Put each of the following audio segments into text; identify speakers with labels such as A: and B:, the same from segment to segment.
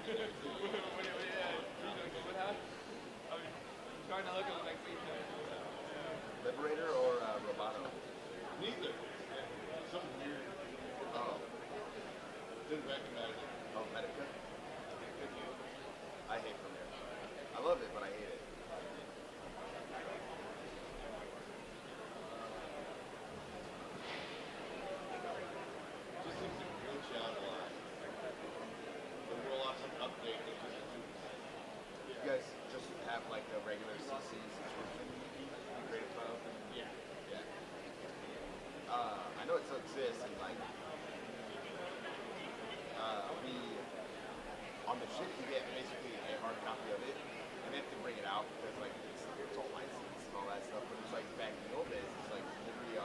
A: Trying to look at like
B: Liberator or Roboto?
A: neither. Something weird.
B: Oh.
A: Didn't recognize it.
B: Oh, Medica? I hate Premiere. I love it, but I hate it.
A: Just seems to glitch out a lot. They roll out some update that just
B: You guys just have like a regular CC subscription, Creative Cloud?
A: yeah.
B: Yeah. I know it still exists, and like, we, on the ship, you get basically a hard copy of it, and they have to bring it out because like it's all licensed and all that stuff. But it's like back in the old days, it's like every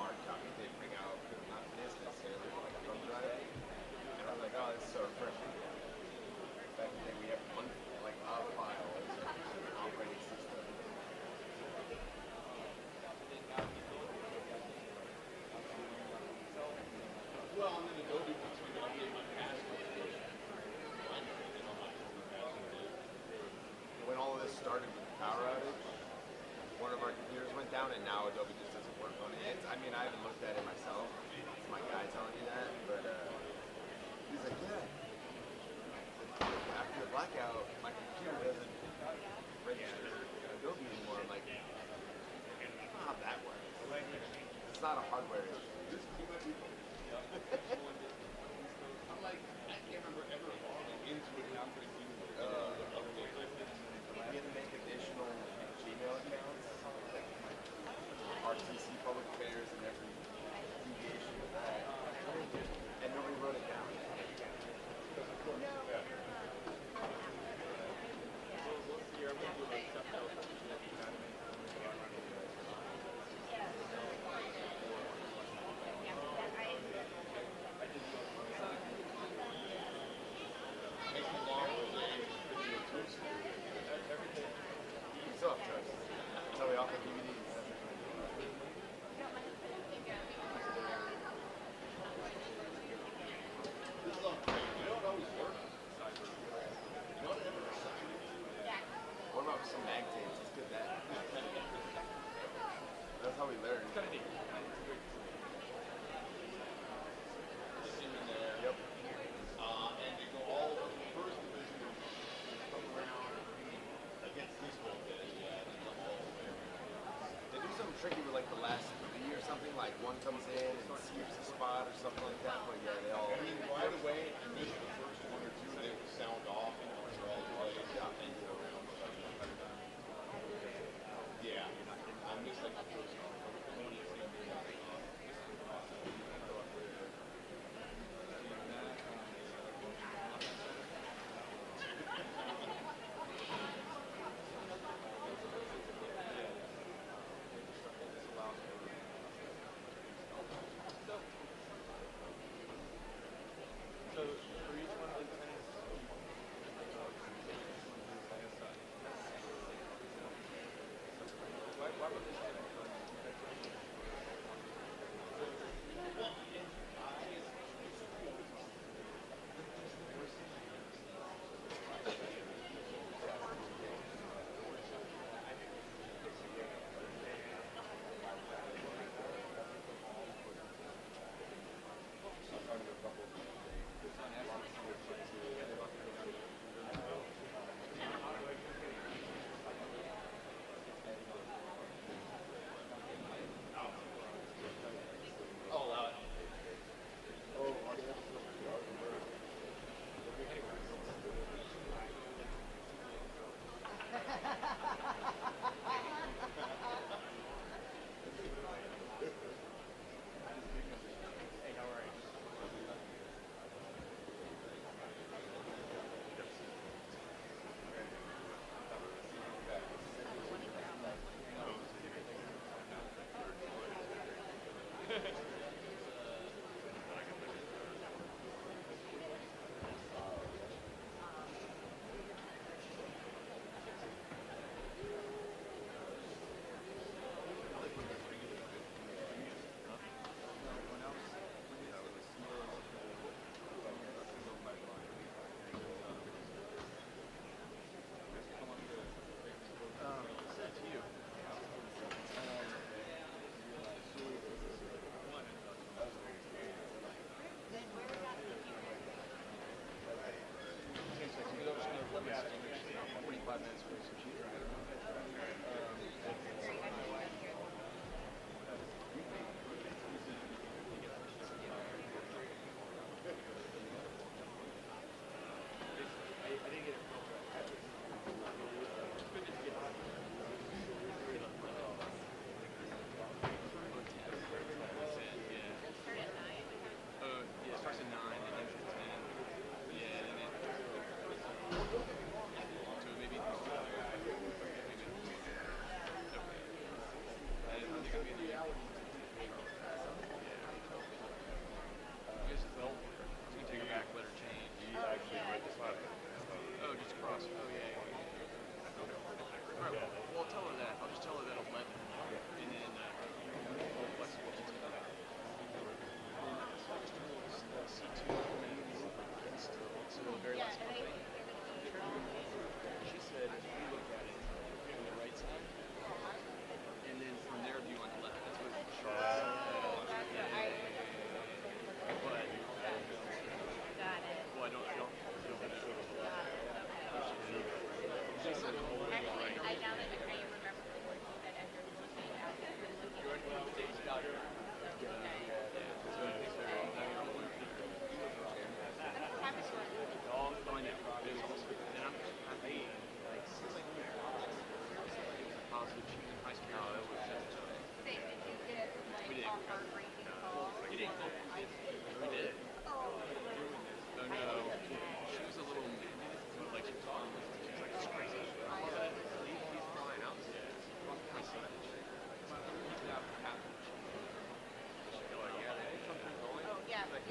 B: hard copy they bring out, not this necessarily, but like a thumb drive. And I was like, oh, this is so refreshing. Back in the day, we have one like a file as an operating system.
A: Well, and then Adobe wants me to update my password. I never did on my password.
B: When all of this started with the power outage, one of our computers went down, and now Adobe just doesn't work on it. I mean, I haven't looked at it myself. It's my guy telling me that, but he's like, yeah. After the blackout, my computer doesn't register Adobe anymore. I'm like, how that works? It's not a hardware issue.
A: Just keep it. I'm like, I can't remember ever logging into it and updating it.
B: We had to make additional Gmail accounts, like RTC public affairs and every deviation of that. And nobody wrote it down.
A: Makes me long for the video toast.
B: You still have trust. That's how we offer DVDs.
A: This is all great. You know what always works? You know what I never decided?
B: What about some mag tapes? Let's get that. That's how we learn.
A: Kind of neat. Just in there.
B: Yep.
A: And they go all over the first division, come around against this one, yeah, and then come all the way around.
B: They do something tricky with like the last 3 or something, like one comes in and skips a spot or something like that, but yeah, they all...
A: I mean, right away, I missed the first one or two, they would sound off, and they're all played, and go around. Yeah, I missed like the first one.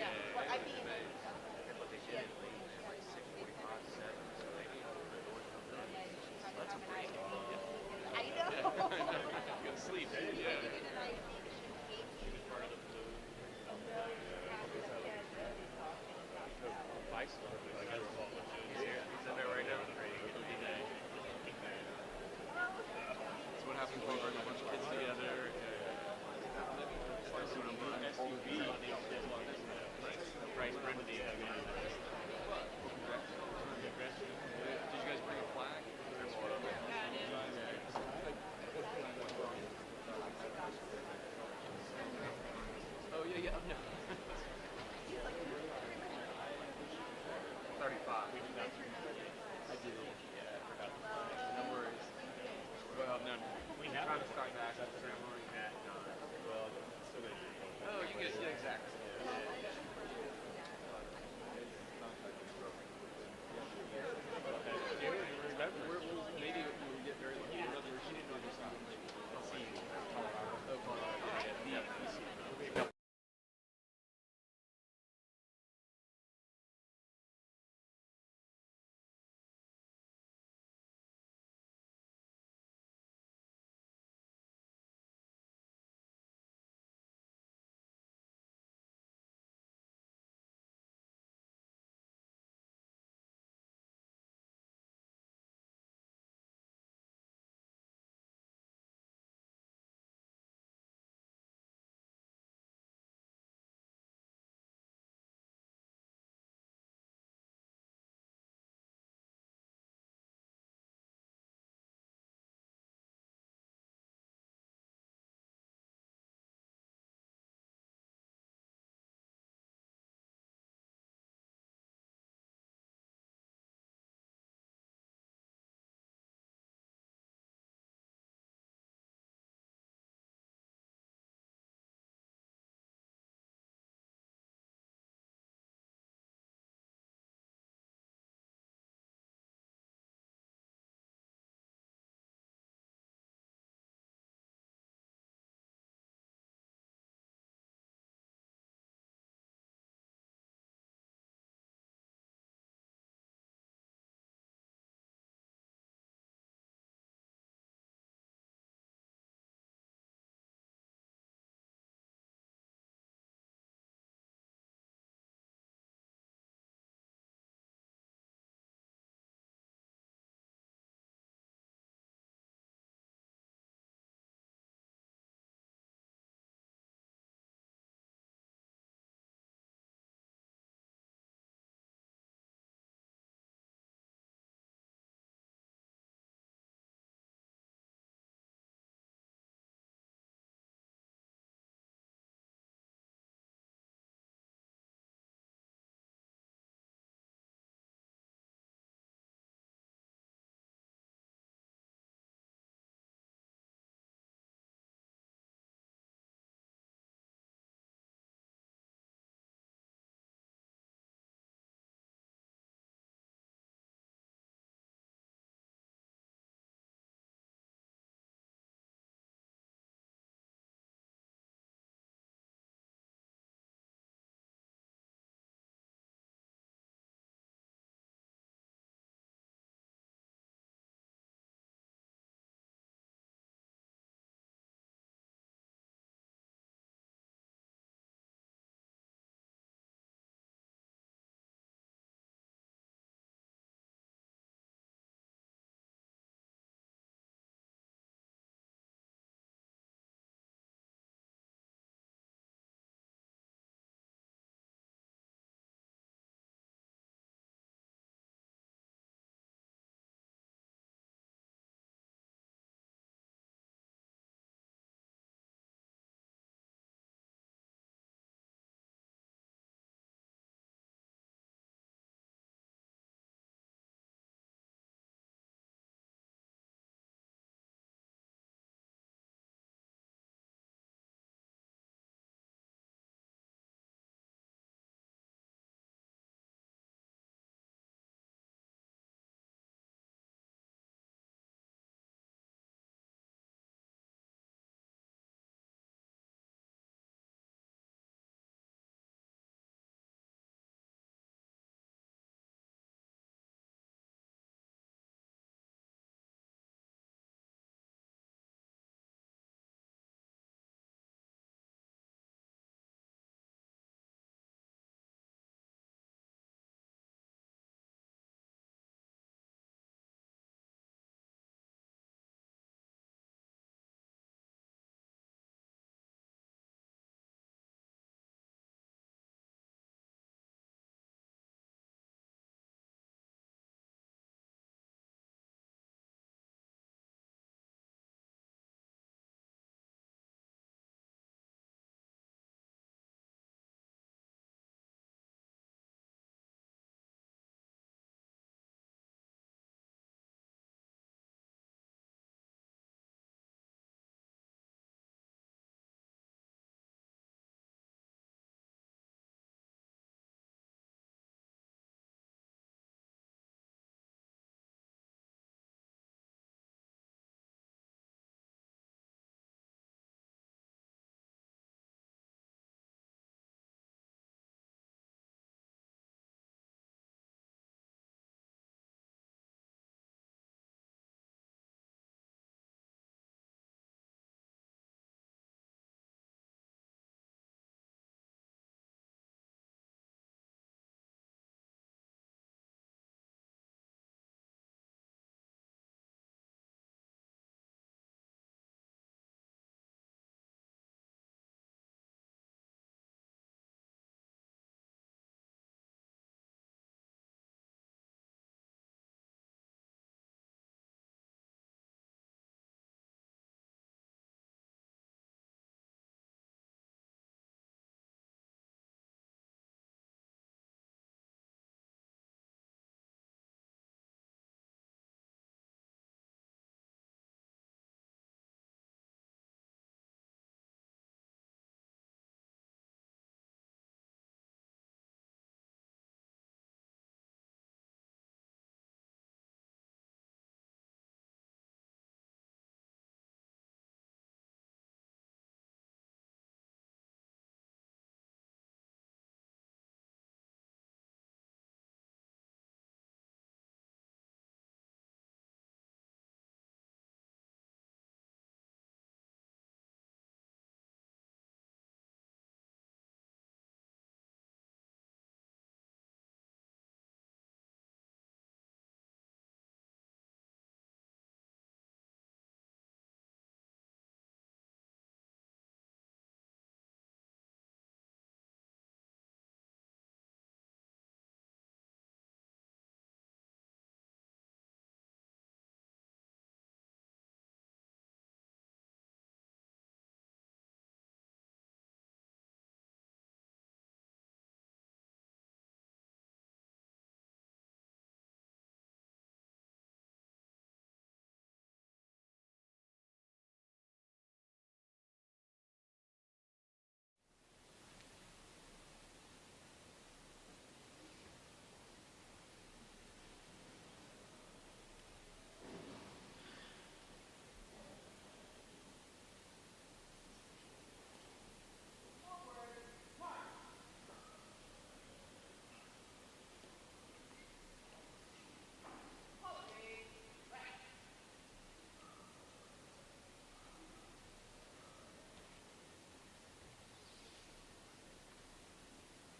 C: Well, I mean, but they did it late at like 6:45, 7, so they need to open the doors from then. That's a break.
D: I know.
C: Go to sleep. Yeah.
D: David and I should hate you.
A: Part of the flu.
C: Vice.
A: I guess it's all legit.
C: He's here. He's in there right now. That's what happens when you bring a bunch of kids together. Starts doing a SUV. Price Brenda the Did you guys bring a flag? Oh yeah, yeah. No. 35. I did. Yeah, I forgot the flag. No worries. Well, no.
A: We have
C: Trying to start back at the ceremony.
A: well, still gonna be.
C: Oh, you guys, yeah, exactly. Maybe we get very lucky. She didn't know this. I'll see you. Oh, Colorado. Yeah, yeah.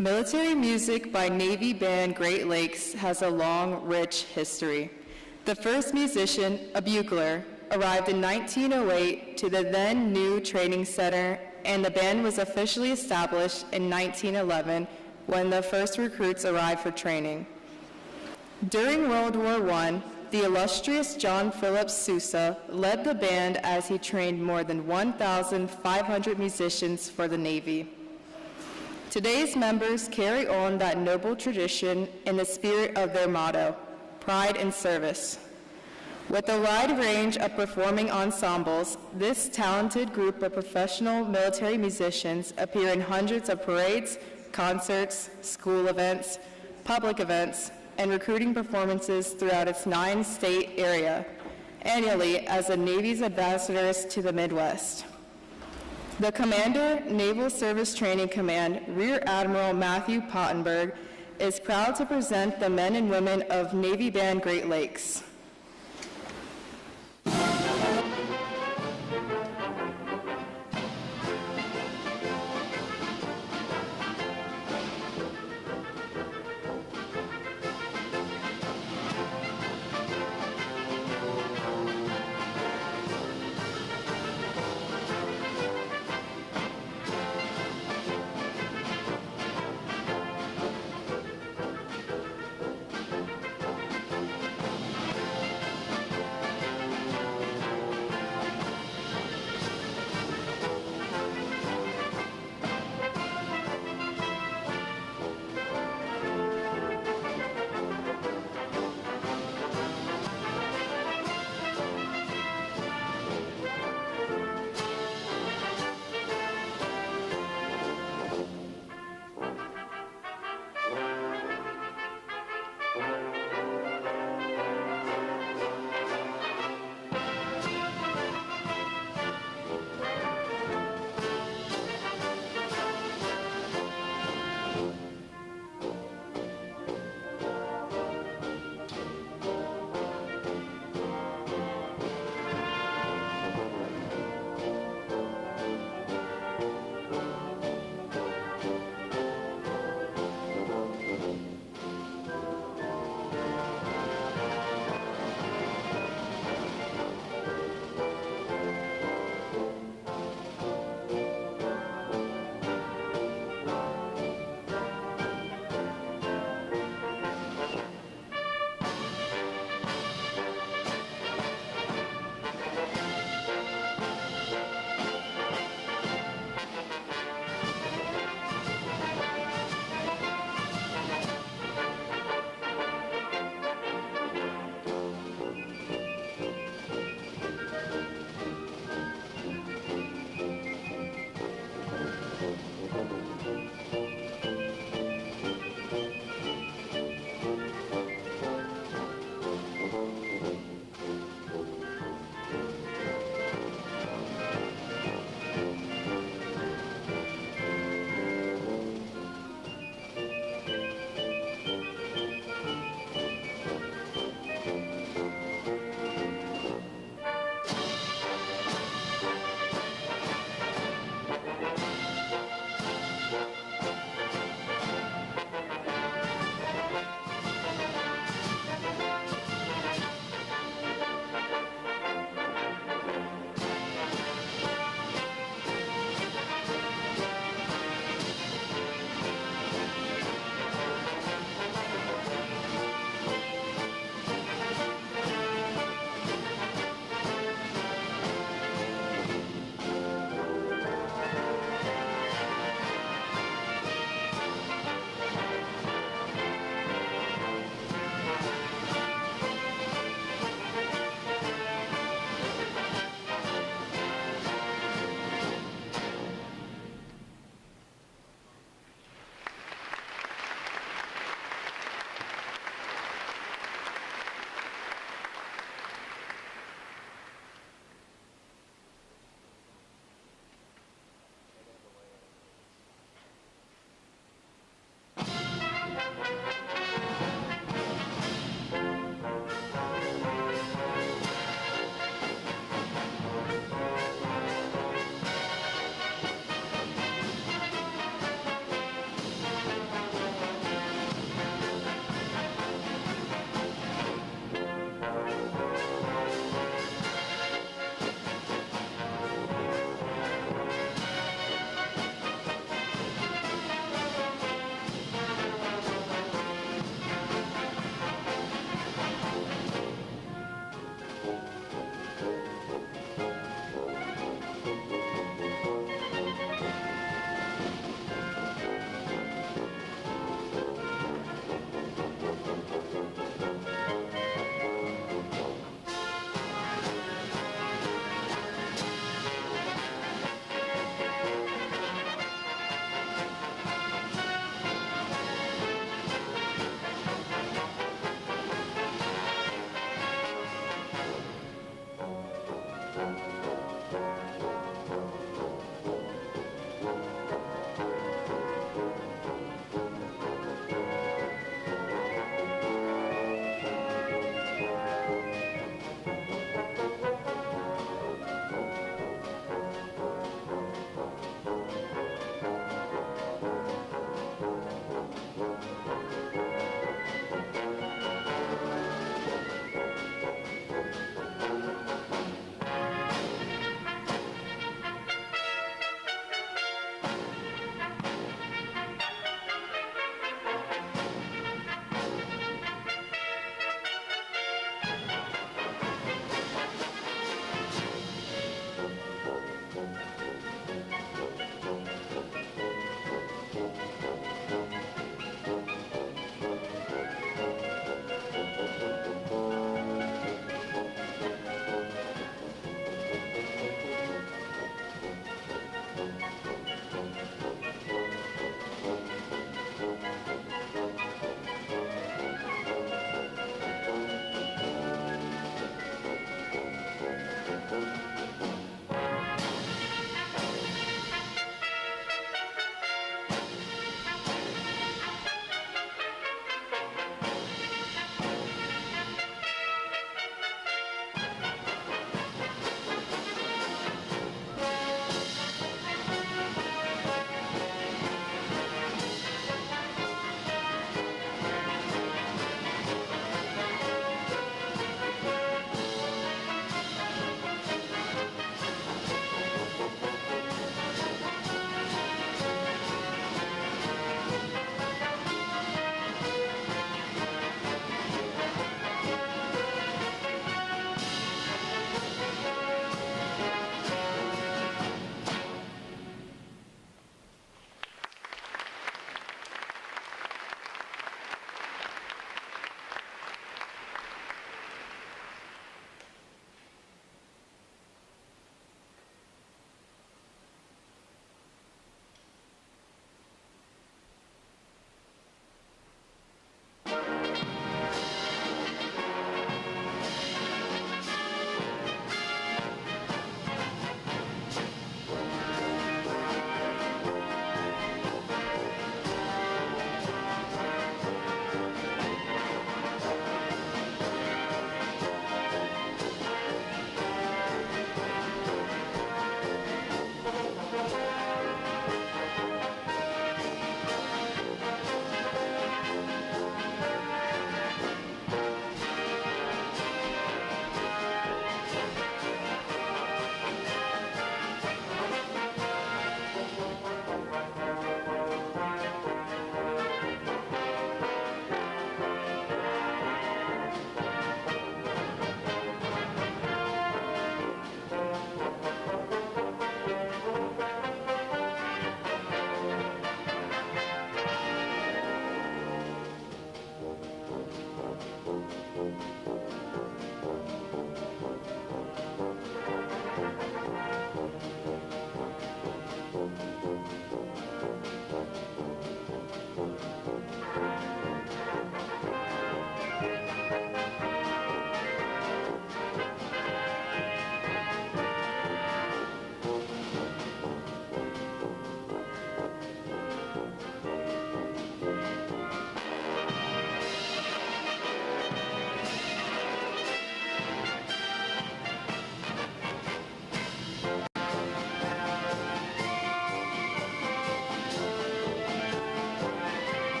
E: Military music by Navy Band Great Lakes has a long, rich history. The first musician, a bugler, arrived in 1908 to the then new training center, and the band was officially established in 1911 when the first recruits arrived for training. During World War I, the illustrious John Philip Sousa led the band as he trained more than 1,500 musicians for the Navy. Today's members carry on that noble tradition in the spirit of their motto, pride in service. With a wide range of performing ensembles, this talented group of professional military musicians appear in hundreds of parades, concerts, school events, public events, and recruiting performances throughout its 9-state area, annually as the Navy's ambassadors to the Midwest. The Commander, Naval Service Training Command, Rear Admiral Matthew Pottenberg, is proud to present the men and women of Navy Band Great Lakes.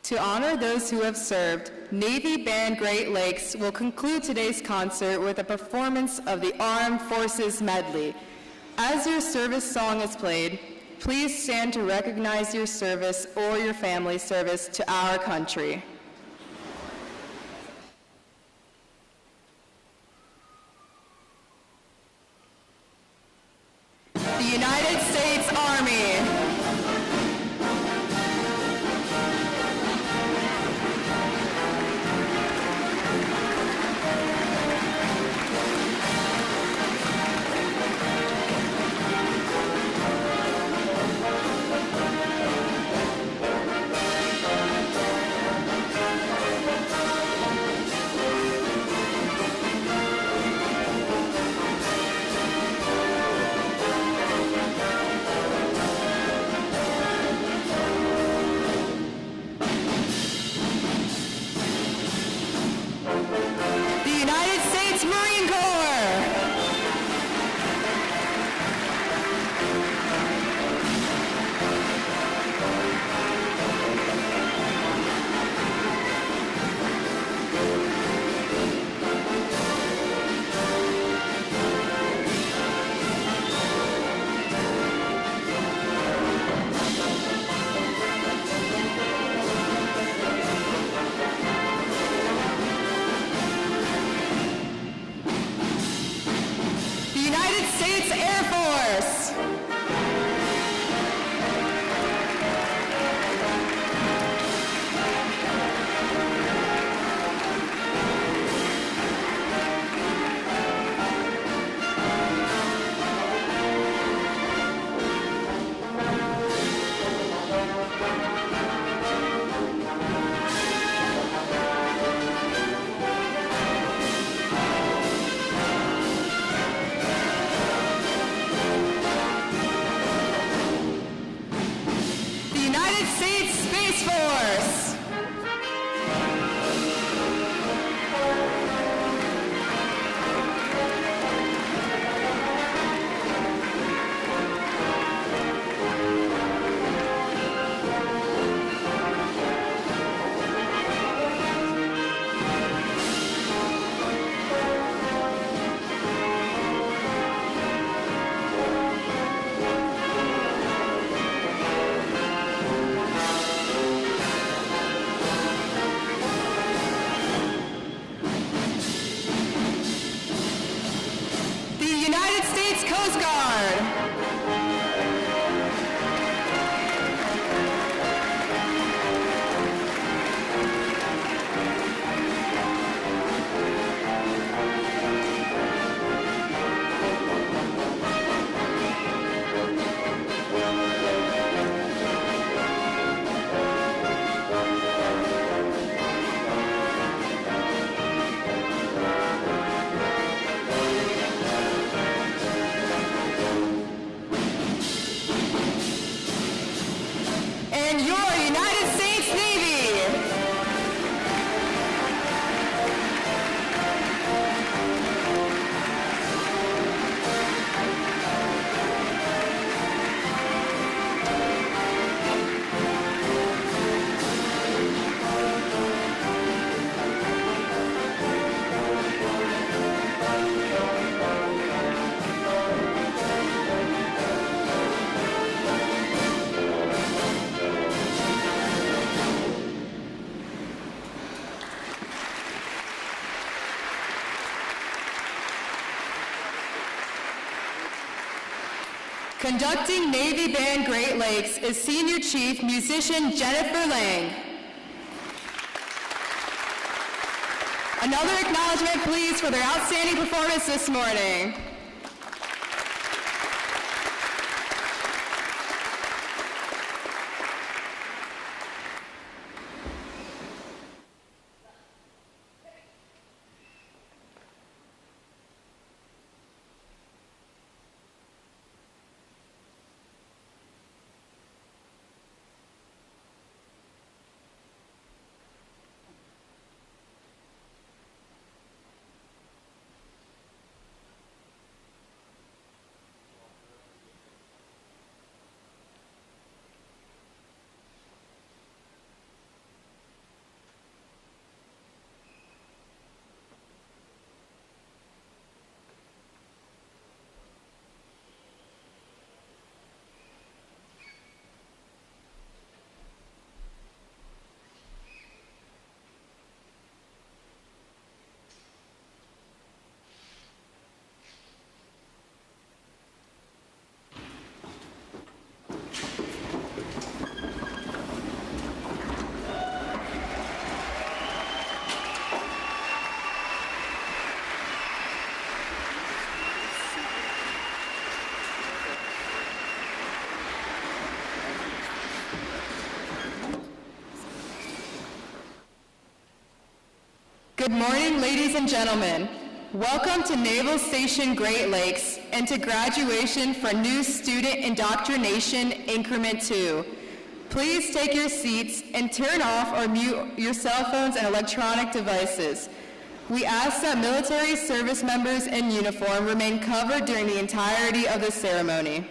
E: To honor those who have served, Navy Band Great Lakes will conclude today's concert with a performance of the Armed Forces Medley. As your service song is played, please stand to recognize your service or your family's service to our country. The United States Army. Conducting Navy Band Great Lakes is Senior Chief Musician Jennifer Lang. Another acknowledgement, please, for their outstanding performance this morning. Good morning, ladies and gentlemen. Welcome to Naval Station Great Lakes and to graduation for new student indoctrination increment 2. Please take your seats and turn off or mute your cell phones and electronic devices. We ask that military service members in uniform remain covered during the entirety of the ceremony.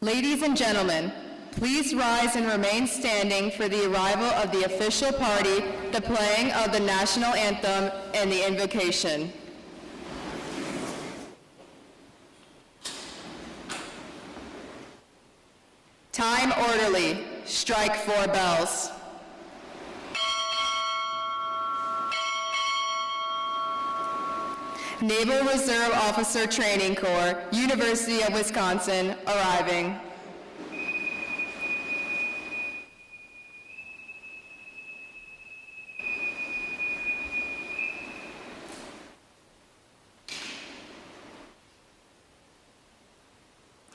E: Ladies and gentlemen, please rise and remain standing for the arrival of the official party, the playing of the national anthem, and the invocation. Time orderly, strike 4 bells. Naval Reserve Officer Training Corps, University of Wisconsin, arriving.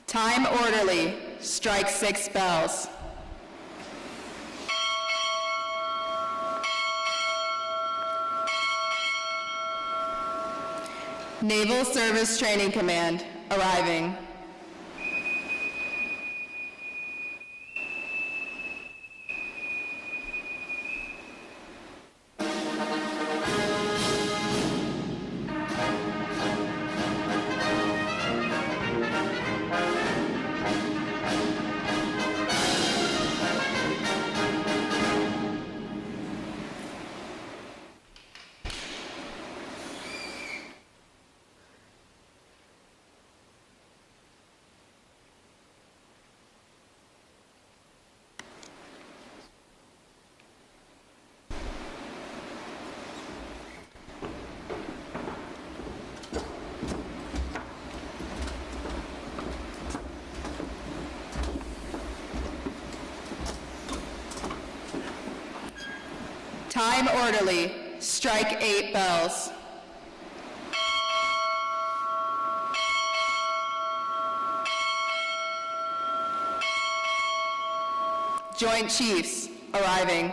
E: Time orderly, strike 6 bells. Naval Service Training Command, arriving. Time orderly, strike 8 bells. Joint Chiefs, arriving.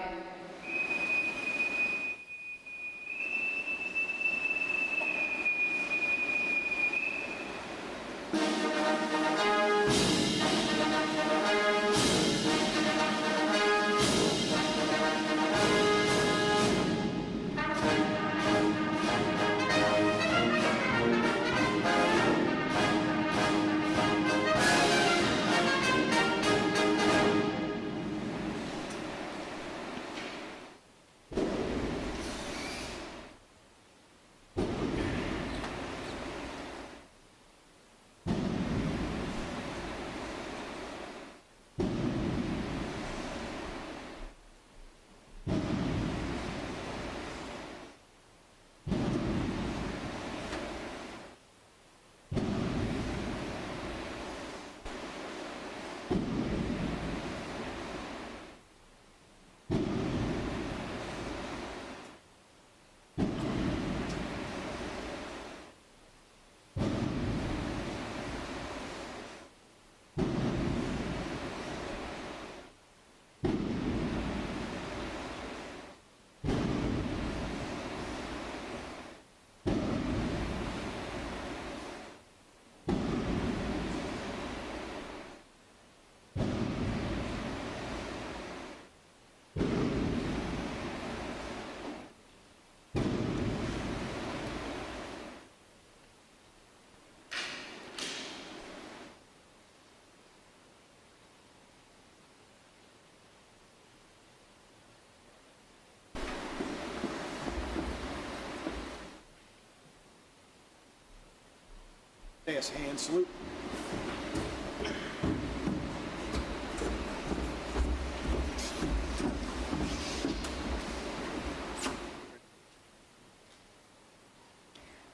F: Yes, hand salute.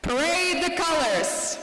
E: Parade the colors.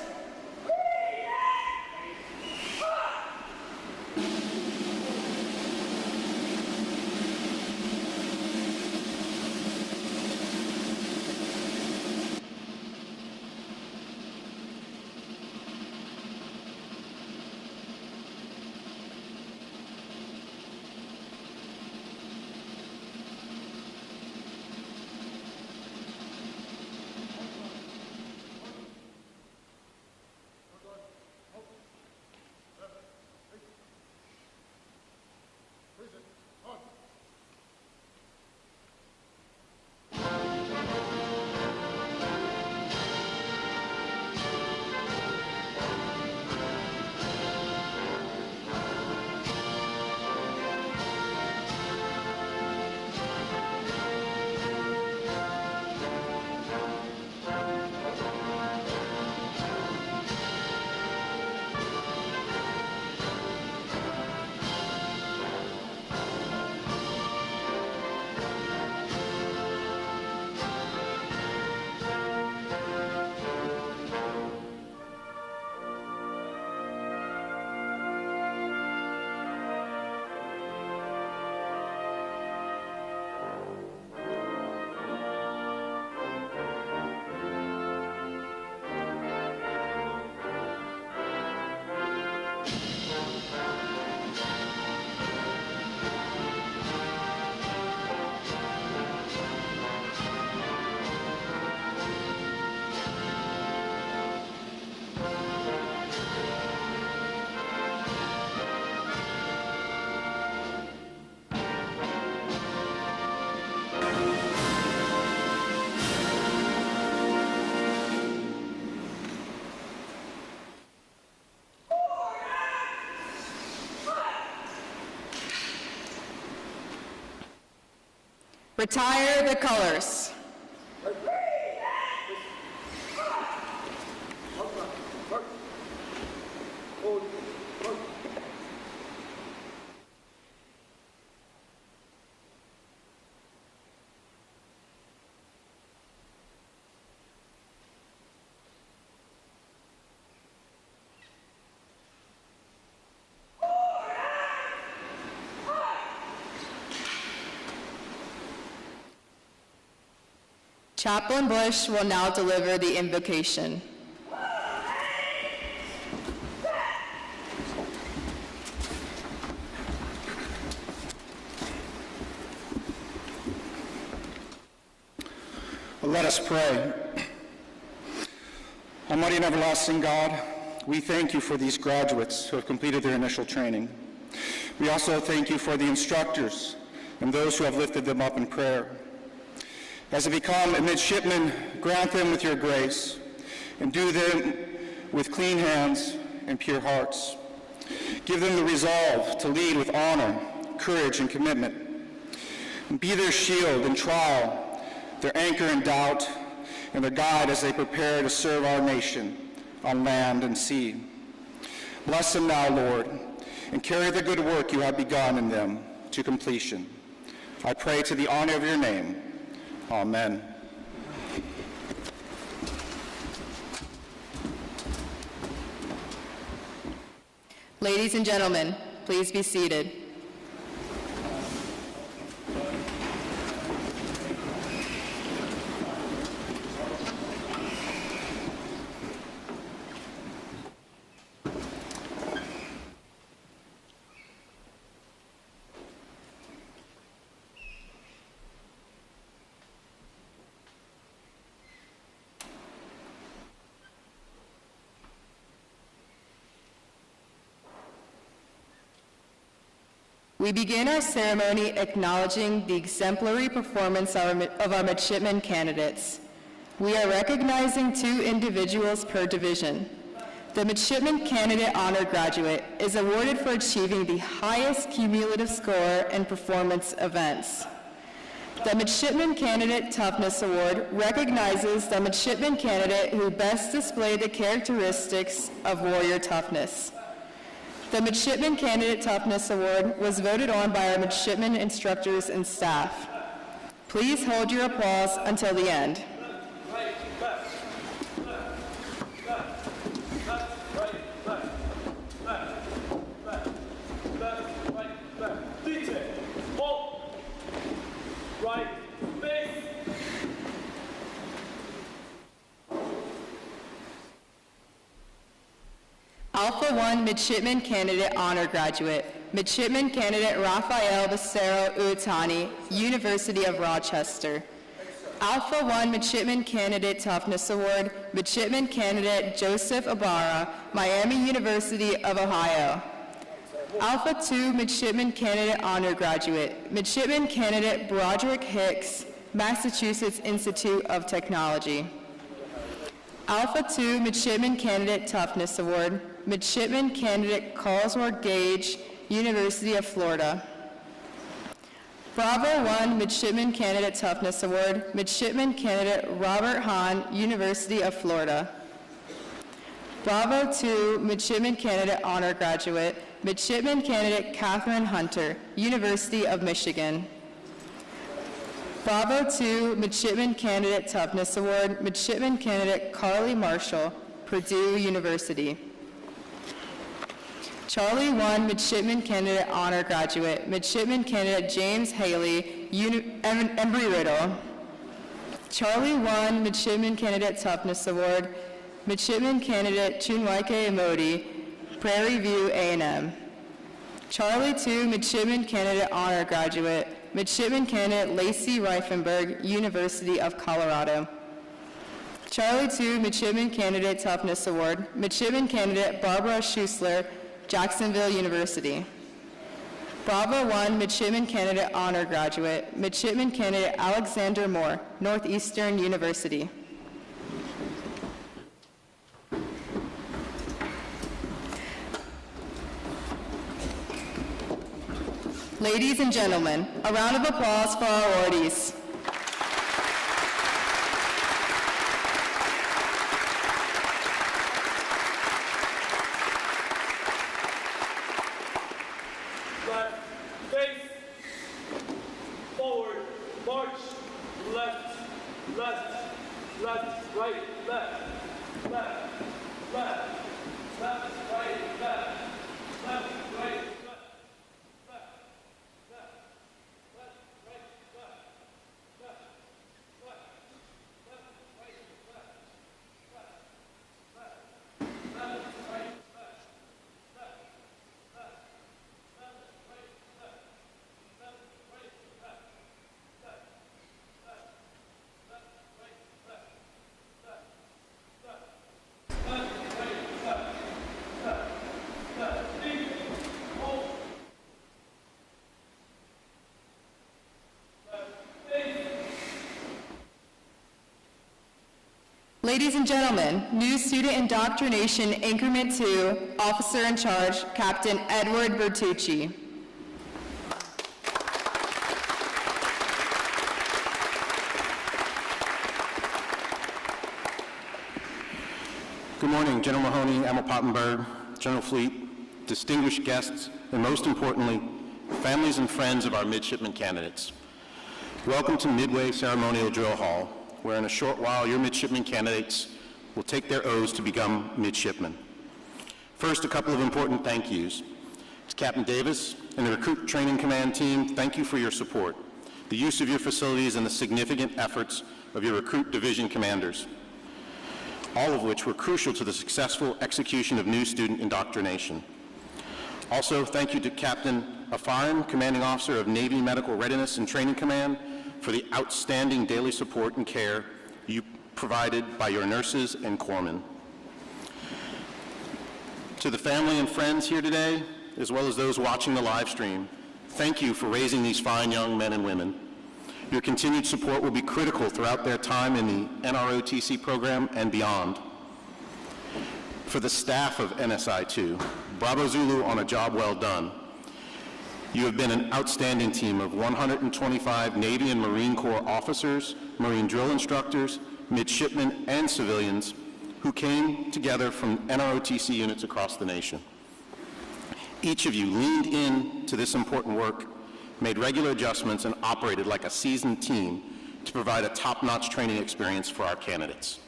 E: Retire the colors. Chaplain Bush will now deliver the invocation.
F: Let us pray. Almighty and everlasting God, we thank you for these graduates who have completed their initial training. We also thank you for the instructors and those who have lifted them up in prayer. As they become a midshipman, grant them with your grace, and do them with clean hands and pure hearts. Give them the resolve to lead with honor, courage, and commitment. And be their shield in trial, their anchor in doubt, and their guide as they prepare to serve our nation on land and sea. Bless them now, Lord, and carry the good work you have begun in them to completion. I pray to the honor of your name. Amen.
E: Ladies and gentlemen, please be seated. We begin our ceremony acknowledging the exemplary performance of our midshipmen candidates. We are recognizing 2 individuals per division. The Midshipman Candidate Honor Graduate is awarded for achieving the highest cumulative score in performance events. The Midshipman Candidate Toughness Award recognizes the midshipman candidate who best displayed the characteristics of warrior toughness. The Midshipman Candidate Toughness Award was voted on by our midshipman instructors and staff. Please hold your applause until the end. Alpha 1 Midshipman Candidate Honor Graduate, Midshipman Candidate Rafael Becerro Uitani, University of Rochester. Alpha 1 Midshipman Candidate Toughness Award, Midshipman Candidate Joseph Ibarra, Miami University of Ohio. Alpha 2 Midshipman Candidate Honor Graduate, Midshipman Candidate Broderick Hicks, Massachusetts Institute of Technology. Alpha 2 Midshipman Candidate Toughness Award, Midshipman Candidate Carswell Gage, University of Florida. Bravo 1 Midshipman Candidate Toughness Award, Midshipman Candidate Robert Hahn, University of Florida. Bravo 2 Midshipman Candidate Honor Graduate, Midshipman Candidate Catherine Hunter, University of Michigan. Bravo 2 Midshipman Candidate Toughness Award, Midshipman Candidate Carly Marshall, Purdue University. Charlie 1 Midshipman Candidate Honor Graduate, Midshipman Candidate James Haley, Embry-Riddle. Charlie 1 Midshipman Candidate Toughness Award, Midshipman Candidate Chunwaike Emoti, Prairie View A&M. Charlie 2 Midshipman Candidate Honor Graduate, Midshipman Candidate Lacey Reifenberg, University of Colorado. Charlie 2 Midshipman Candidate Toughness Award, Midshipman Candidate Barbara Schussler, Jacksonville University. Bravo 1 Midshipman Candidate Honor Graduate, Midshipman Candidate Alexander Moore, Northeastern University. Ladies and gentlemen, a round of applause for our awardees.
G: Left, face, forward, march, left, left, left, right, left, left, left, left, right, left, left, right, left.
E: Ladies and gentlemen, new student indoctrination increment 2, officer in charge, Captain Edward Bertucci.
H: Good morning, General Mahoney, Admiral Pottenberg, General Fleet, distinguished guests, and most importantly, families and friends of our midshipman candidates. Welcome to Midway Ceremonial Drill Hall, where in a short while your midshipman candidates will take their oaths to become midshipmen. First, a couple of important thank yous. To Captain Davis and the Recruit Training Command team, thank you for your support, the use of your facilities, and the significant efforts of your recruit division commanders, all of which were crucial to the successful execution of new student indoctrination. Also, thank you to Captain Afarin, Commanding Officer of Navy Medical Readiness and Training Command, for the outstanding daily support and care you provided by your nurses and corpsmen. To the family and friends here today, as well as those watching the live stream, thank you for raising these fine young men and women. Your continued support will be critical throughout their time in the NROTC program and beyond. For the staff of NSI 2, Bravo Zulu on a job well done. You have been an outstanding team of 125 Navy and Marine Corps officers, Marine drill instructors, midshipmen, and civilians who came together from NROTC units across the nation. Each of you leaned in to this important work, made regular adjustments, and operated like a seasoned team to provide a top-notch training experience for our candidates.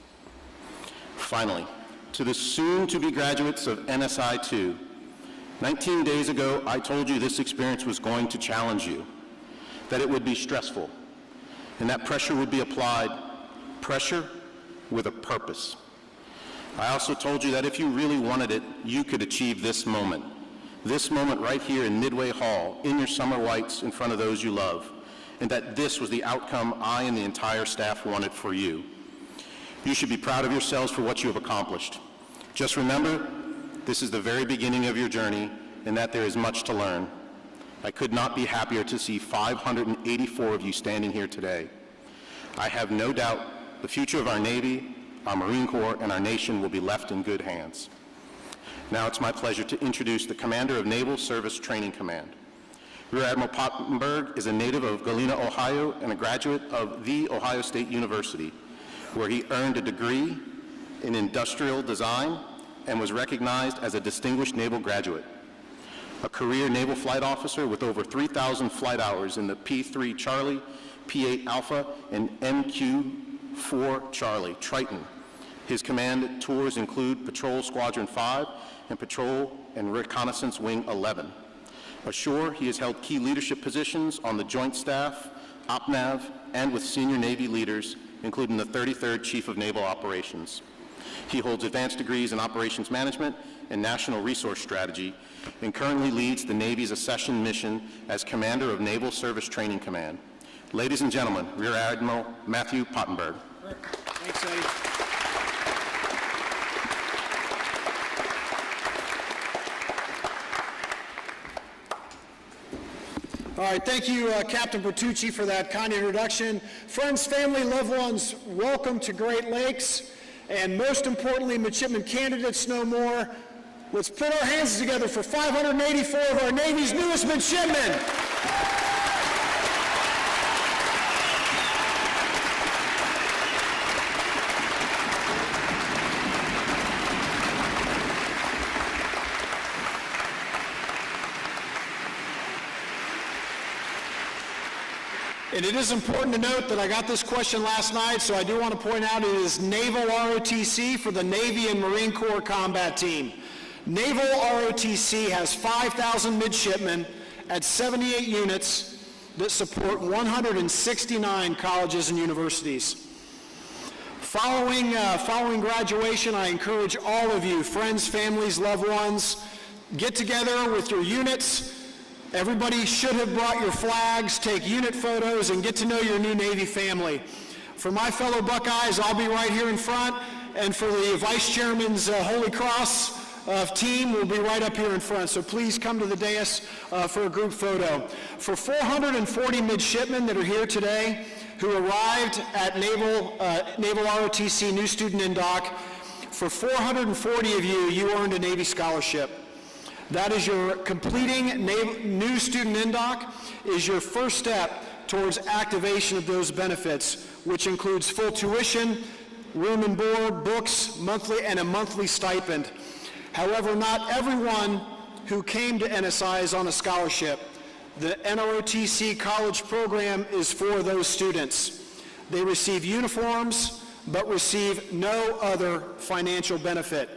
H: Finally, to the soon-to-be graduates of NSI 2, 19 days ago, I told you this experience was going to challenge you, that it would be stressful, and that pressure would be applied, pressure with a purpose. I also told you that if you really wanted it, you could achieve this moment right here in Midway Hall, in your summer whites, in front of those you love, and that this was the outcome I and the entire staff wanted for you. You should be proud of yourselves for what you have accomplished. Just remember, this is the very beginning of your journey, and that there is much to learn. I could not be happier to see 584 of you standing here today. I have no doubt the future of our Navy, our Marine Corps, and our nation will be left in good hands. Now it's my pleasure to introduce the Commander of Naval Service Training Command. Rear Admiral Pottenberg is a native of Galena, Ohio, and a graduate of The Ohio State University, where he earned a degree in industrial design and was recognized as a distinguished naval graduate. A career naval flight officer with over 3,000 flight hours in the P-3 Charlie, P-8 Alpha, and MQ-4 Charlie, Triton. His command tours include Patrol Squadron 5 and Patrol and Reconnaissance Wing 11. Ashore, he has held key leadership positions on the Joint Staff, OPNAV, and with senior Navy leaders, including the 33rd Chief of Naval Operations. He holds advanced degrees in Operations Management and National Resource Strategy, and currently leads the Navy's accession mission as Commander of Naval Service Training Command. Ladies and gentlemen, Rear Admiral Matthew Pottenberg.
I: Thanks, Eddie. All right, thank you, Captain Bertucci, for that kind introduction. Friends, family, loved ones, welcome to Great Lakes. And most importantly, midshipman candidates no more. Let's put our hands together for 584 of our Navy's newest midshipmen. And it is important to note that I got this question last night, so I do want to point out it is Naval ROTC for the Navy and Marine Corps Combat Team. Naval ROTC has 5,000 midshipmen at 78 units that support 169 colleges and universities. Following graduation, I encourage all of you, friends, families, loved ones, get together with your units. Everybody should have brought your flags, take unit photos, and get to know your new Navy family. For my fellow Buckeyes, I'll be right here in front, and for the Vice Chairman's Holy Cross team, we'll be right up here in front. So please come to the dais for a group photo. For 440 midshipmen that are here today who arrived at Naval ROTC New Student Indoc, for 440 of you, you earned a Navy scholarship. That is your completing New Student Indoc is your first step towards activation of those benefits, which includes full tuition, room and board, books, monthly, and a monthly stipend. However, not everyone who came to NSI is on a scholarship. The NROTC college program is for those students. They receive uniforms, but receive no other financial benefit.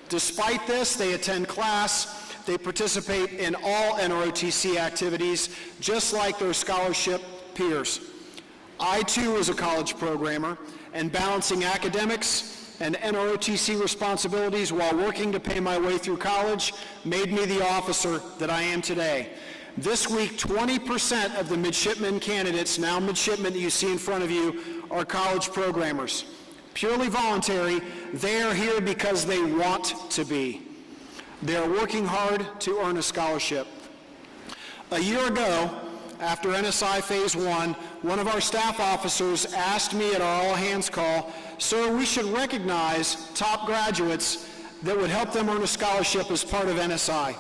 I: Despite this, they attend class. They participate in all NROTC activities, just like their scholarship peers. I, too, was a college programmer, and balancing academics and NROTC responsibilities while working to pay my way through college made me the officer that I am today. This week, 20% of the midshipmen candidates, now midshipmen that you see in front of you, are college programmers. Purely voluntary, they are here because they want to be. They are working hard to earn a scholarship. A year ago, after NSI Phase 1, one of our staff officers asked me at our all-hands call, "Sir, we should recognize top graduates that would help them earn a scholarship as part of NSI."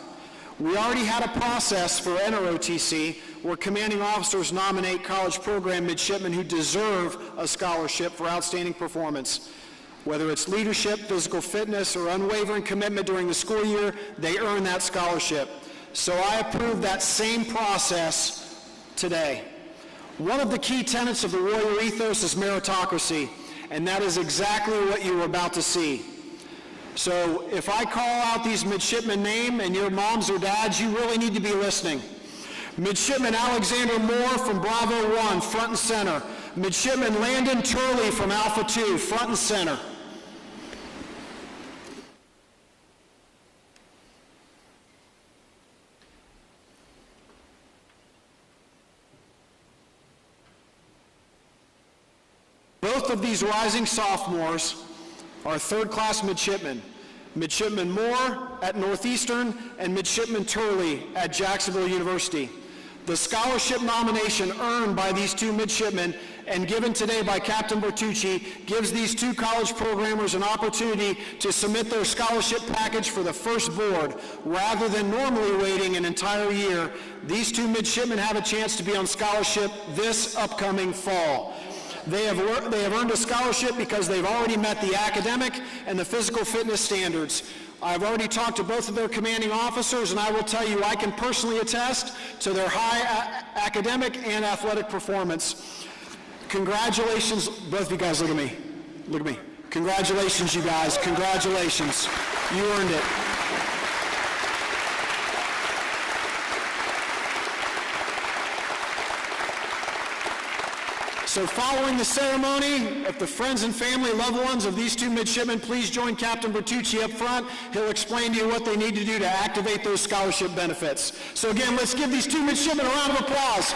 I: We already had a process for NROTC where commanding officers nominate college program midshipmen who deserve a scholarship for outstanding performance. Whether it's leadership, physical fitness, or unwavering commitment during the school year, they earn that scholarship. So I approve that same process today. One of the key tenets of the Warrior ethos is meritocracy, and that is exactly what you are about to see. So if I call out these midshipmen name and your moms or dads, you really need to be listening. Midshipman Alexander Moore from Bravo 1, front and center. Midshipman Landon Turley from Alpha 2, front and center. Both of these rising sophomores are third-class midshipmen. Midshipman Moore at Northeastern and Midshipman Turley at Jacksonville University. The scholarship nomination earned by these two midshipmen and given today by Captain Bertucci gives these two college programmers an opportunity to submit their scholarship package for the first board. Rather than normally waiting an entire year, these two midshipmen have a chance to be on scholarship this upcoming fall. They have earned a scholarship because they've already met the academic and the physical fitness standards. I've already talked to both of their commanding officers, and I will tell you I can personally attest to their high academic and athletic performance. Congratulations, both of you guys, look at me. Look at me. Congratulations, you guys. Congratulations. You earned it. So following the ceremony, if the friends and family, loved ones of these two midshipmen, please join Captain Bertucci up front. He'll explain to you what they need to do to activate those scholarship benefits. So again, let's give these two midshipmen a round of applause.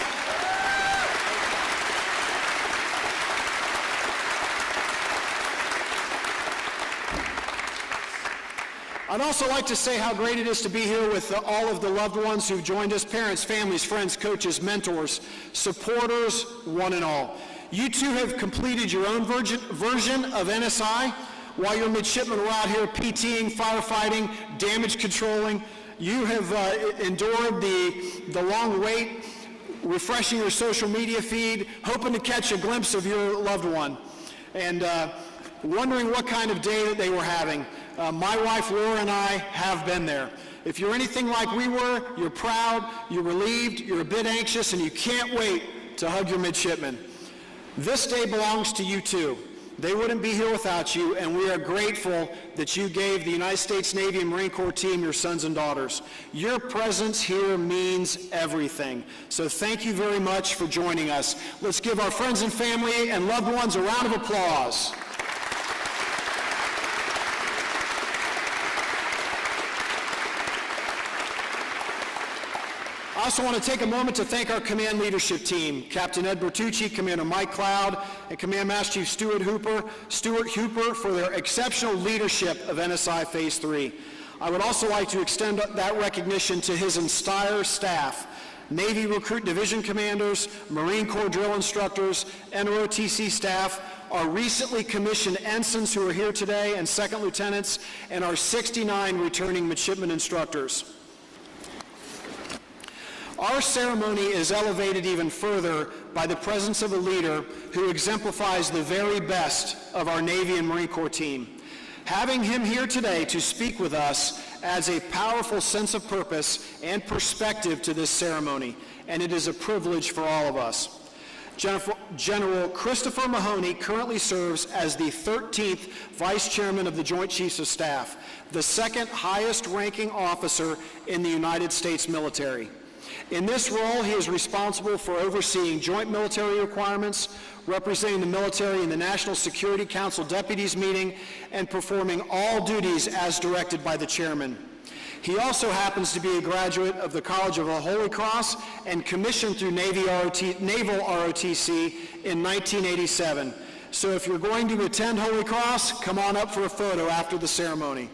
I: I'd also like to say how great it is to be here with all of the loved ones who've joined us, parents, families, friends, coaches, mentors, supporters, one and all. You too have completed your own version of NSI while your midshipmen were out here PTing, firefighting, damage controlling. You have endured the long wait refreshing your social media feed, hoping to catch a glimpse of your loved one, and wondering what kind of day that they were having. My wife Laura and I have been there. If you're anything like we were, you're proud, you're relieved, you're a bit anxious, and you can't wait to hug your midshipmen. This day belongs to you too. They wouldn't be here without you, and we are grateful that you gave the United States Navy and Marine Corps team your sons and daughters. Your presence here means everything. So thank you very much for joining us. Let's give our friends and family and loved ones a round of applause. I also want to take a moment to thank our command leadership team, Captain Ed Bertucci, Commander Mike Cloud, and Command Master Chief Stuart Hooper for their exceptional leadership of NSI Phase 3. I would also like to extend that recognition to his entire staff, Navy Recruit Division Commanders, Marine Corps drill instructors, ROTC staff, our recently commissioned ensigns who are here today, and second lieutenants, and our 69 returning midshipmen instructors. Our ceremony is elevated even further by the presence of a leader who exemplifies the very best of our Navy and Marine Corps team. Having him here today to speak with us adds a powerful sense of purpose and perspective to this ceremony, and it is a privilege for all of us. General Christopher Mahoney currently serves as the 13th Vice Chairman of the Joint Chiefs of Staff, the second highest ranking officer in the United States military. In this role, he is responsible for overseeing joint military requirements, representing the military in the National Security Council Deputies Meeting, and performing all duties as directed by the chairman. He also happens to be a graduate of the College of the Holy Cross and commissioned through Naval ROTC in 1987. So if you're going to attend Holy Cross, come on up for a photo after the ceremony.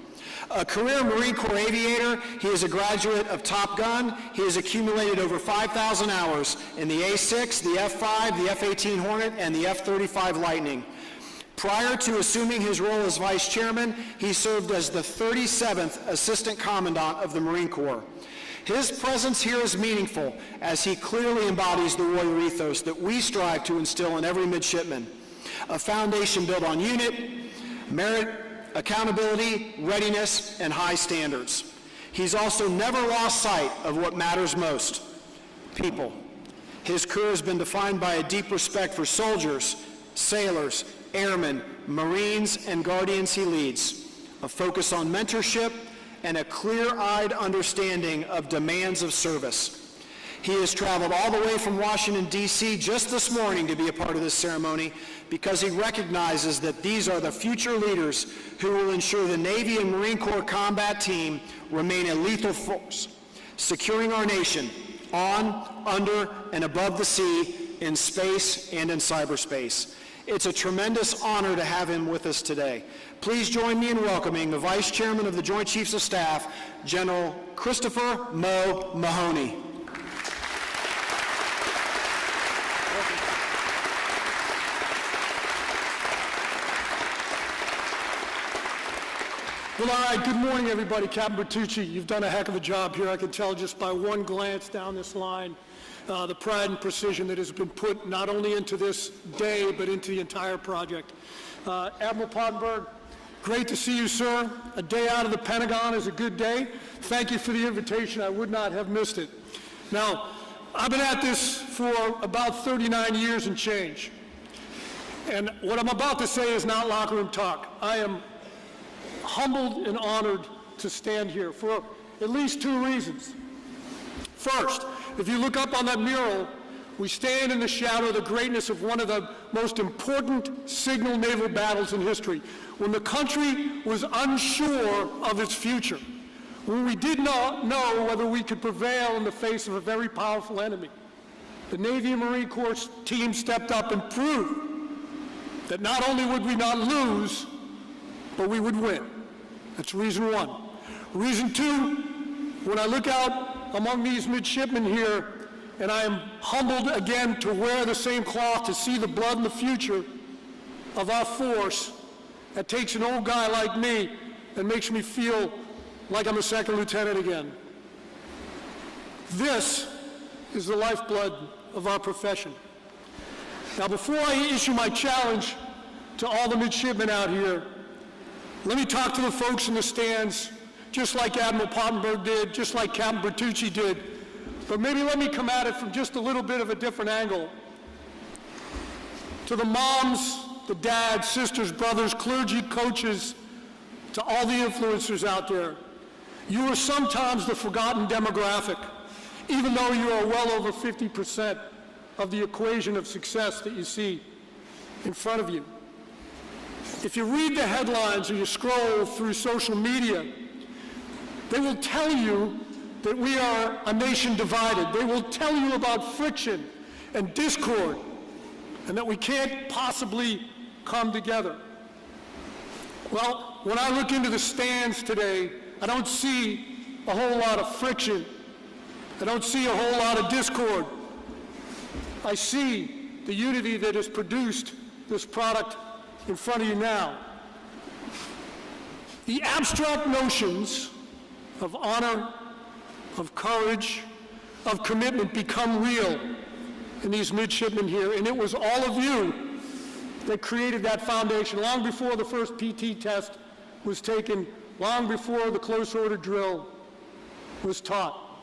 I: A career Marine Corps aviator, he is a graduate of Top Gun. He has accumulated over 5,000 hours in the A-6, the F-5, the F-18 Hornet, and the F-35 Lightning. Prior to assuming his role as Vice Chairman, he served as the 37th Assistant Commandant of the Marine Corps. His presence here is meaningful as he clearly embodies the warrior ethos that we strive to instill in every midshipman. A foundation built on unit, merit, accountability, readiness, and high standards. He's also never lost sight of what matters most, people. His career has been defined by a deep respect for soldiers, sailors, airmen, Marines, and guardians he leads, a focus on mentorship, and a clear-eyed understanding of demands of service. He has traveled all the way from Washington, D.C. just this morning to be a part of this ceremony because he recognizes that these are the future leaders who will ensure the Navy and Marine Corps combat team remain a lethal force, securing our nation on, under, and above the sea, in space and in cyberspace. It's a tremendous honor to have him with us today. Please join me in welcoming the Vice Chairman of the Joint Chiefs of Staff, General Christopher Mo Mahoney.
J: Well, all right, good morning, everybody. Captain Bertucci, you've done a heck of a job here. I can tell just by one glance down this line the pride and precision that has been put not only into this day, but into the entire project. Admiral Pottenberg, great to see you, sir. A day out of the Pentagon is a good day. Thank you for the invitation. I would not have missed it. Now, I've been at this for about 39 years and change. And what I'm about to say is not locker room talk. I am humbled and honored to stand here for at least two reasons. First, if you look up on that mural, we stand in the shadow of the greatness of one of the most important signal naval battles in history, when the country was unsure of its future, when we did not know whether we could prevail in the face of a very powerful enemy. The Navy and Marine Corps team stepped up and proved that not only would we not lose, but we would win. That's reason one. Reason two, when I look out among these midshipmen here, and I am humbled again to wear the same cloth to see the blood and the future of our force, that takes an old guy like me and makes me feel like I'm a second lieutenant again. This is the lifeblood of our profession. Now, before I issue my challenge to all the midshipmen out here, let me talk to the folks in the stands, just like Admiral Pottenberg did, just like Captain Bertucci did, but maybe let me come at it from just a little bit of a different angle. To the moms, the dads, sisters, brothers, clergy, coaches, to all the influencers out there, you are sometimes the forgotten demographic, even though you are well over 50% of the equation of success that you see in front of you. If you read the headlines or you scroll through social media, they will tell you that we are a nation divided. They will tell you about friction and discord and that we can't possibly come together. Well, when I look into the stands today, I don't see a whole lot of friction. I don't see a whole lot of discord. I see the unity that has produced this product in front of you now. The abstract notions of honor, of courage, of commitment become real in these midshipmen here, and it was all of you that created that foundation long before the first PT test was taken, long before the close order drill was taught.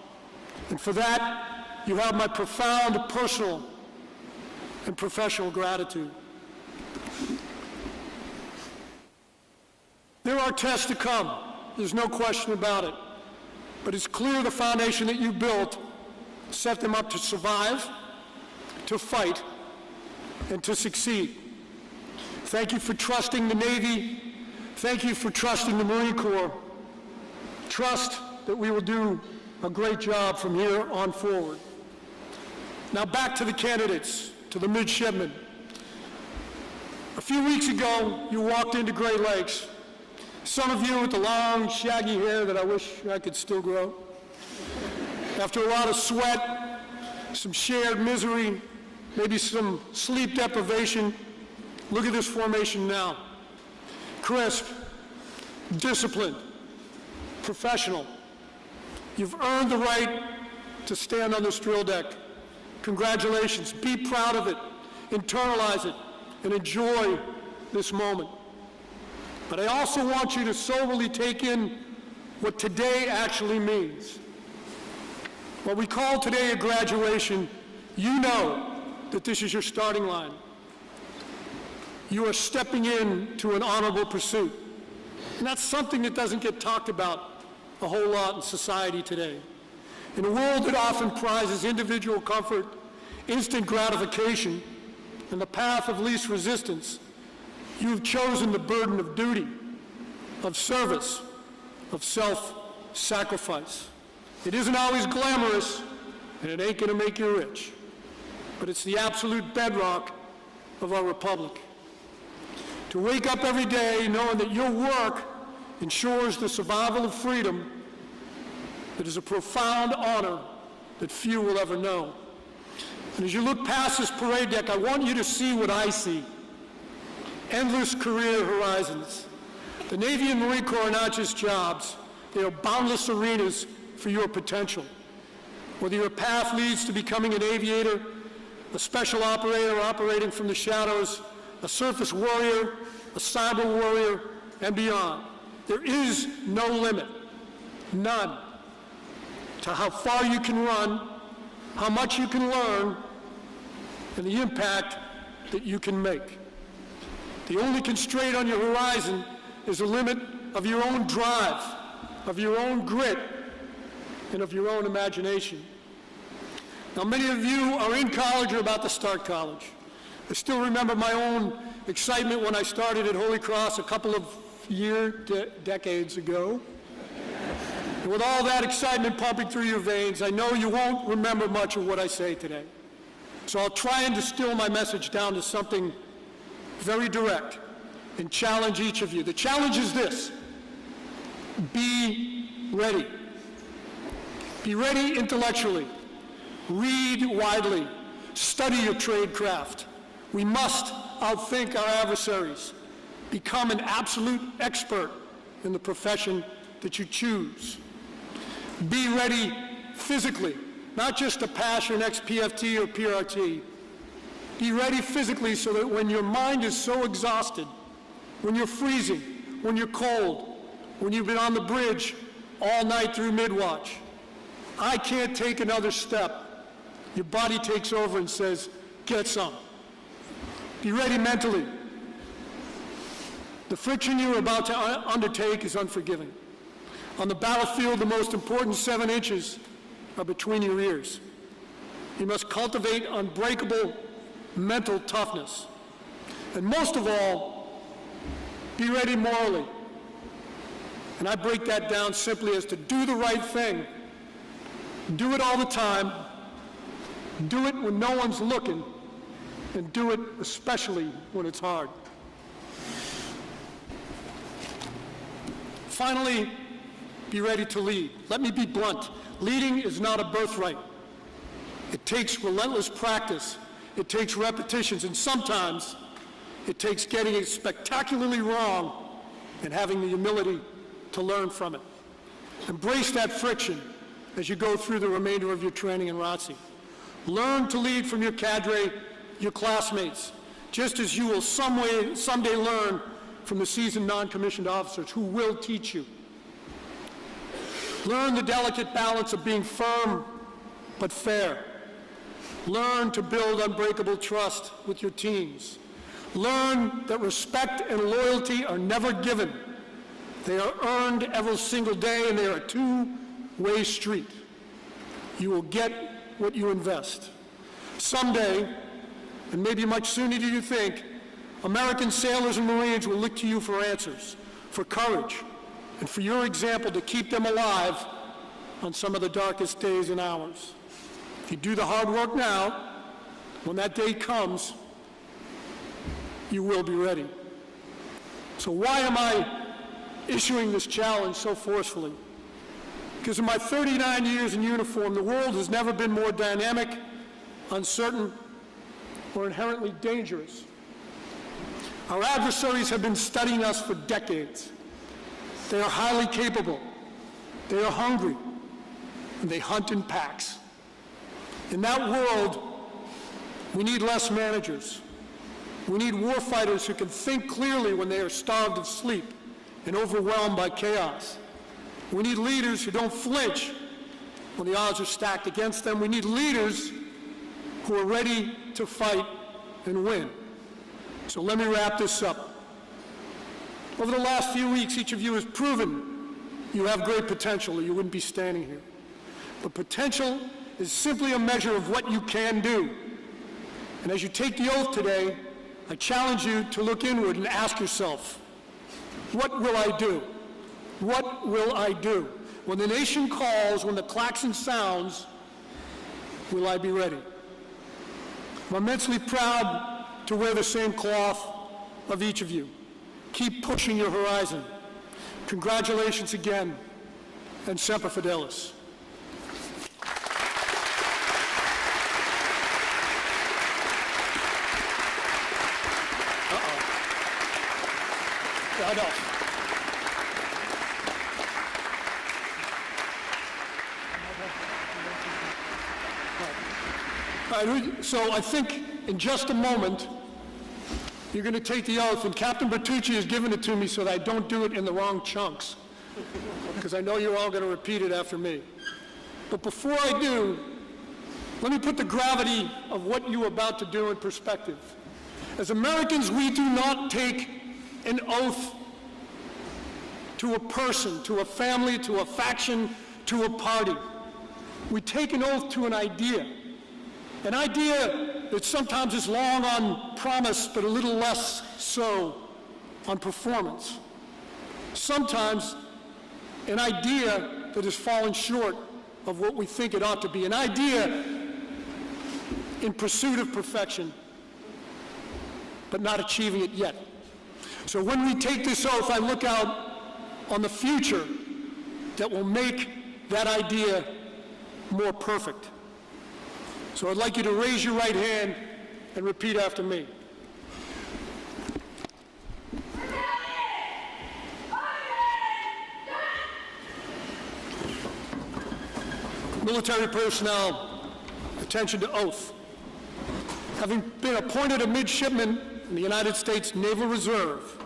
J: And for that, you have my profound personal and professional gratitude. There are tests to come, there's no question about it, but it's clear the foundation that you built set them up to survive, to fight, and to succeed. Thank you for trusting the Navy. Thank you for trusting the Marine Corps. Trust that we will do a great job from here on forward. Now back to the candidates, to the midshipmen. A few weeks ago, you walked into Great Lakes. Some of you with the long, shaggy hair that I wish I could still grow. After a lot of sweat, some shared misery, maybe some sleep deprivation, look at this formation now. Crisp, disciplined, professional. You've earned the right to stand on this drill deck. Congratulations. Be proud of it, internalize it, and enjoy this moment. But I also want you to soberly take in what today actually means. What we call today a graduation, you know that this is your starting line. You are stepping into an honorable pursuit. And that's something that doesn't get talked about a whole lot in society today. In a world that often prizes individual comfort, instant gratification, and the path of least resistance, you've chosen the burden of duty, of service, of self-sacrifice. It isn't always glamorous, and it ain't gonna make you rich, but it's the absolute bedrock of our republic. To wake up every day knowing that your work ensures the survival of freedom, that is a profound honor that few will ever know. And as you look past this parade deck, I want you to see what I see. Endless career horizons. The Navy and Marine Corps are not just jobs, they are boundless arenas for your potential. Whether your path leads to becoming an aviator, a special operator operating from the shadows, a surface warrior, a cyber warrior, and beyond, there is no limit, none, to how far you can run, how much you can learn, and the impact that you can make. The only constraint on your horizon is the limit of your own drive, of your own grit, and of your own imagination. Now, many of you are in college or about to start college. I still remember my own excitement when I started at Holy Cross a couple of decades ago. And with all that excitement pumping through your veins, I know you won't remember much of what I say today. So I'll try and distill my message down to something very direct and challenge each of you. The challenge is this: be ready. Be ready intellectually. Read widely. Study your trade craft. We must outthink our adversaries. Become an absolute expert in the profession that you choose. Be ready physically, not just to pass your next PFT or PRT. Be ready physically so that when your mind is so exhausted, when you're freezing, when you're cold, when you've been on the bridge all night through mid-watch, I can't take another step. Your body takes over and says, get some. Be ready mentally. The friction you're about to undertake is unforgiving. On the battlefield, the most important 7 inches are between your ears. You must cultivate unbreakable mental toughness. And most of all, be ready morally. And I break that down simply as to do the right thing. Do it all the time. Do it when no one's looking. And do it especially when it's hard. Finally, be ready to lead. Let me be blunt. Leading is not a birthright. It takes relentless practice. It takes repetitions, and sometimes it takes getting it spectacularly wrong and having the humility to learn from it. Embrace that friction as you go through the remainder of your training in ROTC. Learn to lead from your cadre, your classmates, just as you will someday learn from the seasoned non-commissioned officers who will teach you. Learn the delicate balance of being firm but fair. Learn to build unbreakable trust with your teams. Learn that respect and loyalty are never given. They are earned every single day, and they are a two-way street. You will get what you invest. Someday, and maybe much sooner than you think, American sailors and Marines will look to you for answers, for courage, and for your example to keep them alive on some of the darkest days and hours. If you do the hard work now, when that day comes, you will be ready. So why am I issuing this challenge so forcefully? Because in my 39 years in uniform, the world has never been more dynamic, uncertain, or inherently dangerous. Our adversaries have been studying us for decades. They are highly capable, they are hungry, and they hunt in packs. In that world, we need less managers. We need warfighters who can think clearly when they are starved of sleep and overwhelmed by chaos. We need leaders who don't flinch when the odds are stacked against them. We need leaders who are ready to fight and win. So let me wrap this up. Over the last few weeks, each of you has proven you have great potential, or you wouldn't be standing here. But potential is simply a measure of what you can do. And as you take the oath today, I challenge you to look inward and ask yourself, what will I do? What will I do? When the nation calls, when the klaxon sounds, will I be ready? I'm immensely proud to wear the same cloth of each of you. Keep pushing your horizon. Congratulations again, and Semper Fidelis. I know. All right, so I think in just a moment, you're going to take the oath, and Captain Bertucci has given it to me so that I don't do it in the wrong chunks, because I know you're all going to repeat it after me. But before I do, let me put the gravity of what you're about to do in perspective. As Americans, we do not take an oath to a person, to a family, to a faction, to a party. We take an oath to an idea that sometimes is long on promise, but a little less so on performance. Sometimes an idea that has fallen short of what we think it ought to be, an idea in pursuit of perfection, but not achieving it yet. So when we take this oath, I look out on the future that will make that idea more perfect. So I'd like you to raise your right hand and repeat after me. Military personnel, attention to oath. Having been appointed a midshipman in the United States Naval Reserve,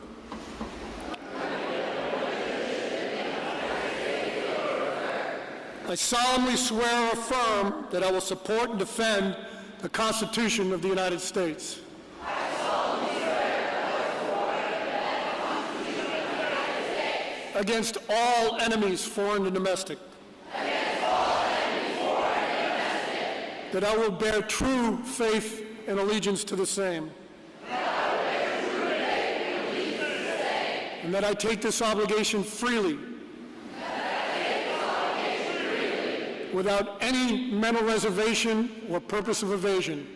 J: I solemnly swear or affirm that I will support and defend the Constitution of the United States. Against all enemies, foreign and domestic. That I will bear true faith and allegiance to the same. And that I take this obligation freely. Without any mental reservation or purpose of evasion.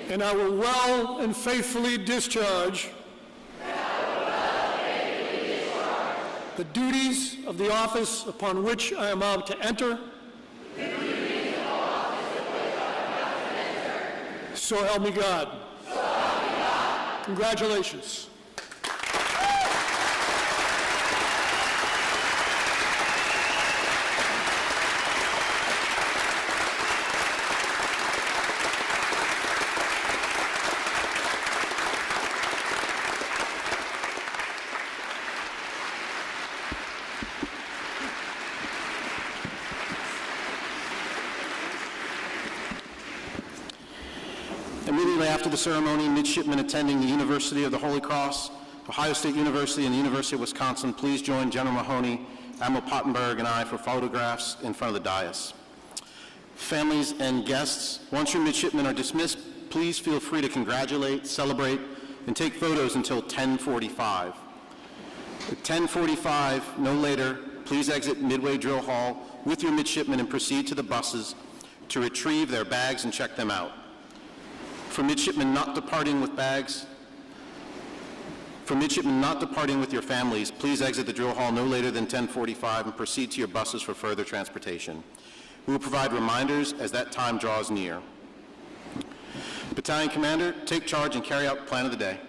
J: And I will well and faithfully discharge the duties of the office upon which I am about to enter. So help me God. Congratulations.
H: Immediately after the ceremony, midshipmen attending the University of the Holy Cross, Ohio State University, and the University of Wisconsin, please join General Mahoney, Admiral Pottenberg, and I for photographs in front of the dais. Families and guests, once your midshipmen are dismissed, please feel free to congratulate, celebrate, and take photos until 10:45. At 10:45, no later, please exit Midway Drill Hall with your midshipmen and proceed to the buses to retrieve their bags and check them out. For midshipmen not departing with bags, for midshipmen not departing with your families, please exit the drill hall no later than 10:45 and proceed to your buses for further transportation. We will provide reminders as that time draws near. Battalion Commander, take charge and carry out the plan of the day.